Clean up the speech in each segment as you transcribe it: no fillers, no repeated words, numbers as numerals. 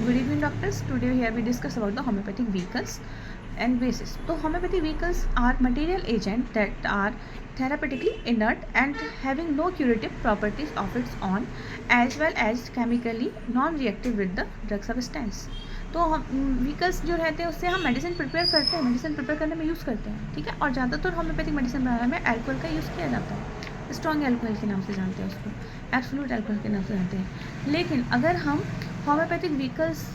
Good evening, doctors. Today here we discuss about the homeopathic vehicles and bases. So homeopathic vehicles are material agents that are therapeutically inert and having no curative properties of its own, as well as chemically non-reactive with the drug substance. तो हम vehicles जो रहते हैं उससे हम medicine prepare करते हैं, medicine prepare करने में यूज़ करते हैं, ठीक है। और ज़्यादातर होम्योपैथिक मेडिसिन बनाने में अल्कोहल का यूज़ किया जाता है, स्ट्रॉन्ग अल्कोहल के नाम से जानते हैं उसको, एब्सोल्यूट अल्कोहल के नाम से जानते हैं। लेकिन अगर हम होम्योपैथिक व्हीकल्स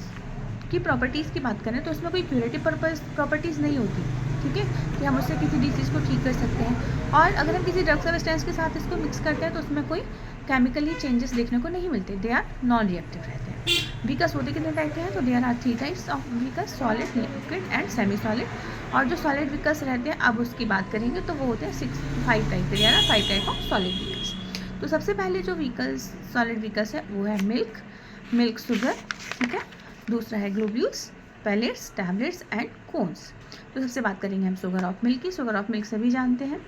की प्रॉपर्टीज़ की बात करें तो उसमें कोई क्यूरेटिव प्रॉपर्टीज़ नहीं होती, ठीक है, कि हम उससे किसी डिसीज़ को ठीक कर सकते हैं। और अगर हम किसी ड्रग सब्सटेंस के साथ इसको मिक्स करते हैं तो उसमें कोई केमिकली चेंजेस देखने को नहीं मिलते, दे आर नॉन रिएक्टिव रहते हैं। व्हीकल्स होते कितने टाइप के हैं? तो there are 3 types of vehicles, solid, liquid and semi solid. और जो सॉलिड व्हीकल्स रहते हैं अब उसकी बात करेंगे तो वो होते हैं 5 टाइप के, there are 5 type of solid vehicles. तो सबसे पहले जो व्हीकल्स सॉलिड व्हीकल्स है वो है मिल्क शुगर, ठीक है। दूसरा है globules, pellets, tablets and cones. तो सबसे बात करेंगे हम शुगर ऑफ मिल्क की। शुगर ऑफ मिल्क सभी जानते हैं।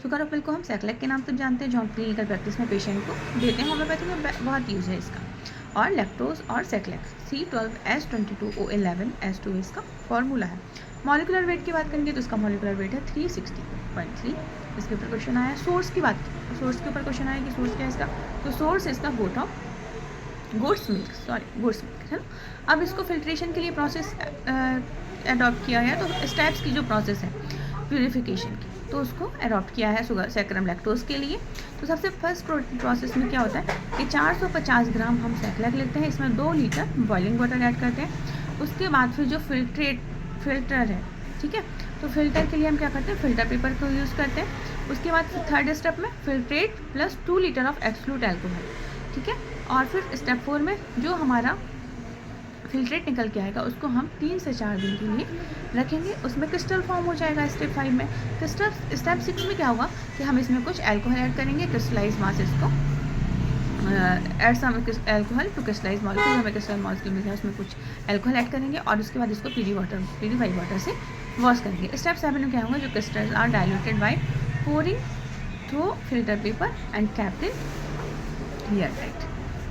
शुगर ऑफ मिल्क को हम सैक्लेक के नाम से जानते हैं, जो हम क्लिनिकल प्रैक्टिस में पेशेंट को देते हैं। होम्योपैथी में बहुत यूज़ है इसका। और लैक्टोज और सैक्लेक C12H22O11S2 इसका फॉर्मूला है। मॉलिकुलर वेट की बात करेंगे तो इसका मॉलिकुलर वेट है 360.3। इसके ऊपर क्वेश्चन आया। सोर्स की बात, सोर्स के ऊपर क्वेश्चन आया कि सोर्स क्या है इसका, तो सोर्स है इसका गोट्स मिल्क है ना। अब इसको फिल्ट्रेशन के लिए प्रोसेस अडॉप्ट किया है, तो स्टेप्स की जो प्रोसेस है प्यूरिफिकेशन की, तो उसको अडॉप्ट किया है शुगर सैक्रम लैक्टोज के लिए। तो सबसे फर्स्ट प्रोसेस में क्या होता है कि 450 ग्राम हम सैक्लेक लेते हैं, इसमें 2 लीटर बॉइलिंग वाटर ऐड करते हैं। उसके बाद फिर जो फिल्टर है, ठीक है, तो फिल्टर के लिए हम क्या करते हैं, फिल्टर पेपर को यूज़ करते हैं। उसके बाद थर्ड स्टेप में filtrate plus 2 litre of absolute alcohol, ठीक है। और फिर स्टेप 4 में जो हमारा फिल्ट्रेट निकल के आएगा उसको हम 3 से 4 दिन के लिए रखेंगे, उसमें क्रिस्टल फॉर्म हो जाएगा स्टेप 5 में। स्टेप 6 में क्या होगा कि हम इसमें कुछ अल्कोहल ऐड करेंगे, क्रिस्टलाइज मास इसको add some alcohol to crystallise molecule, हमें क्रिस्टल मॉलिक्यूल मिल जाए उसमें कुछ अल्कोहल ऐड करेंगे और उसके बाद इसको प्यूरिफाइड वाटर से वॉश करेंगे। स्टेप 7 में क्या होगा, जो crystals are diluted by pouring through filter paper and capped in air tight,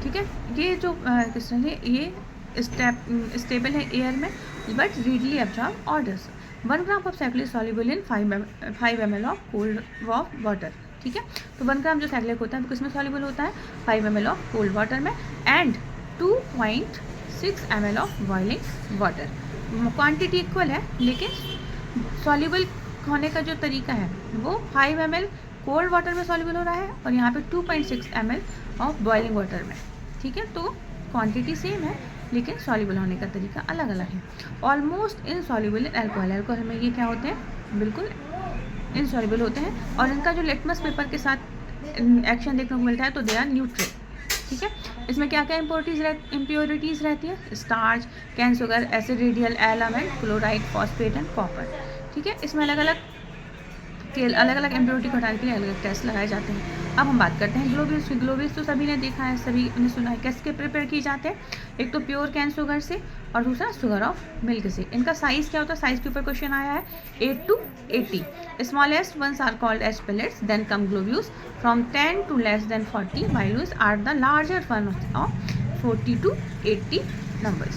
ठीक है। ये जो क्रिस्टल है ये स्टेबल है एयर में but readily absorb odours. 1 gram of sac lac soluble in 5 ml of cold water, ठीक है। तो 1 ग्राम जो सैक्लेक होता है वो किसमें सॉल्युबल होता है, 5 ml ऑफ कोल्ड वाटर में and 2.6 ml of boiling water. Quantity equal है लेकिन सॉल्युबल होने का जो तरीका है वो 5 ml कोल्ड वाटर में सॉल्युबल हो रहा है और यहाँ पे 2.6 ml ऑफ बॉइलिंग वाटर में, ठीक है। तो क्वांटिटी सेम है लेकिन सॉल्युबल होने का तरीका अलग अलग है। Almost insoluble in alcohol, alcohol में ये क्या होते हैं, बिल्कुल इनसॉल्युबल होते हैं। और इनका जो लिटमस पेपर के साथ एक्शन देखने को मिलता है तो दे आर न्यूट्रल, ठीक है। इसमें क्या क्या इम्प्योरिटीज़ रहती है, starch, cane sugar, acid, radial element, chloride, phosphate and copper, ठीक है। इसमें अलग अलग इम्प्योरिटी को हटाने के लिए अलग अलग टेस्ट लगाए जाते हैं। अब हम बात करते हैं ग्लोब्यूल्स की। ग्लोब्यूल्स तो सभी ने देखा है, सभी ने सुना है। कैसे प्रिपेयर किए जाते हैं, एक तो प्योर कैन शुगर से और दूसरा शुगर ऑफ मिल्क से। इनका साइज़ क्या होता है, साइज़ के ऊपर क्वेश्चन आया है 8 to 80। Smallest ones are called as pellets, then come globules from 10 to less than 40 माइल्यूज are the larger one of 40 to 80 numbers.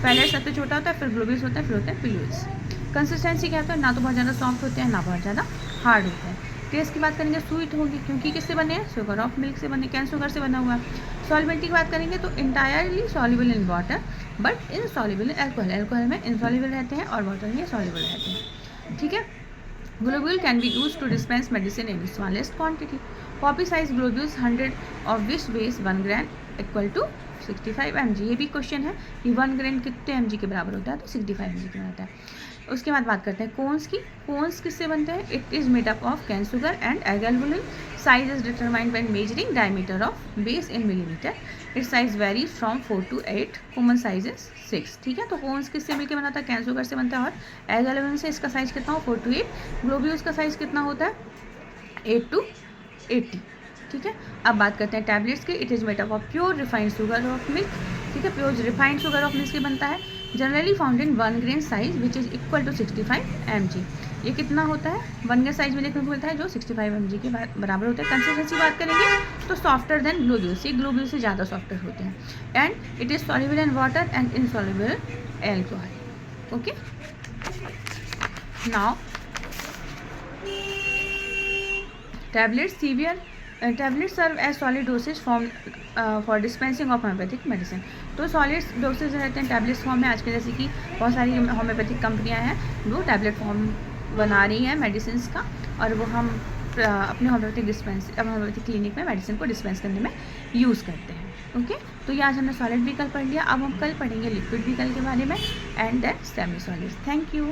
Pellet सबसे छोटा होता है, फिर ग्लोब्यूल्स होता है, फिर होते हैं पिल्यूल्स। कंसिस्टेंसी क्या होता है, ना तो बहुत ज़्यादा सॉफ्ट होते हैं ना बहुत ज़्यादा हार्ड होता है। टेस्ट की बात करेंगे स्वीट होगी क्योंकि किससे बने हैं, शुगर ऑफ मिल्क से बने, कैन शुगर से बना हुआ है। सॉल्युबिलिटी की बात करेंगे तो entirely soluble in water but insoluble in alcohol, alcohol में इनसॉल्युबल रहते हैं और वाटर में सॉल्युबल रहते हैं, ठीक है। Globule can be use to dispense medicine in smallest quantity. Poppy size globules 100 of which weighs 1 gram equal to 65 mg। ये भी क्वेश्चन है कि 1 ग्राम कितने mg के बराबर होता है, तो 65 mg के होता है। उसके बाद बात करते हैं कोन्स की। कोन्स किससे बनते हैं, it is made up of cane sugar and एल्गुलिन। Size is determined when measuring diameter of base in millimetre. It size varies from 4 to 8, common size is 6, ठीक है। तो कोन्स किससे मिलकर बनता है, कैन शुगर से बनता है और एल्गुलिन से। इसका साइज कितना हो, 4 to 8। ग्लोब्यूल्स का साइज कितना होता है, 8 to 80, ठीक है। अब बात करते हैं टैबलेट्स की। It is made up of pure refined sugar of milk, ठीक है। Pure refined sugar of milk से बनता है, जनरली फाउंड इन 1 grain साइज which is equal to 65 mg। ये कितना होता है, 1 ग्रेड साइज में देखने को मिलता है जो 65 mg के बराबर होता है। कंसिस्टेंसी बात करेंगे तो सॉफ्टर देन ग्लोब्यूल्स, ये ग्लोब्यूल से ज़्यादा सॉफ्टर होते हैं। And it is soluble in water and insoluble alcohol. Okay, now tablets serve as solid dosage form for dispensing of homoeopathic medicine. तो सॉलिड डोसेज रहते हैं टैबलेट्स फॉर्म में। आजकल जैसे कि बहुत सारी होम्योपैथिक कंपनियां हैं वो टैबलेट फॉर्म बना रही हैं मेडिसिन का, और वो हम अपने होम्योपैथिक क्लिनिक में मेडिसिन को डिस्पेंस करने में यूज़ करते हैं। ओके, तो ये आज हमने सॉलिड व्हीकल पढ़ लिया। अब हम कल पढ़ेंगे लिक्विड व्हीकल के बारे में and then semi solid. Thank you.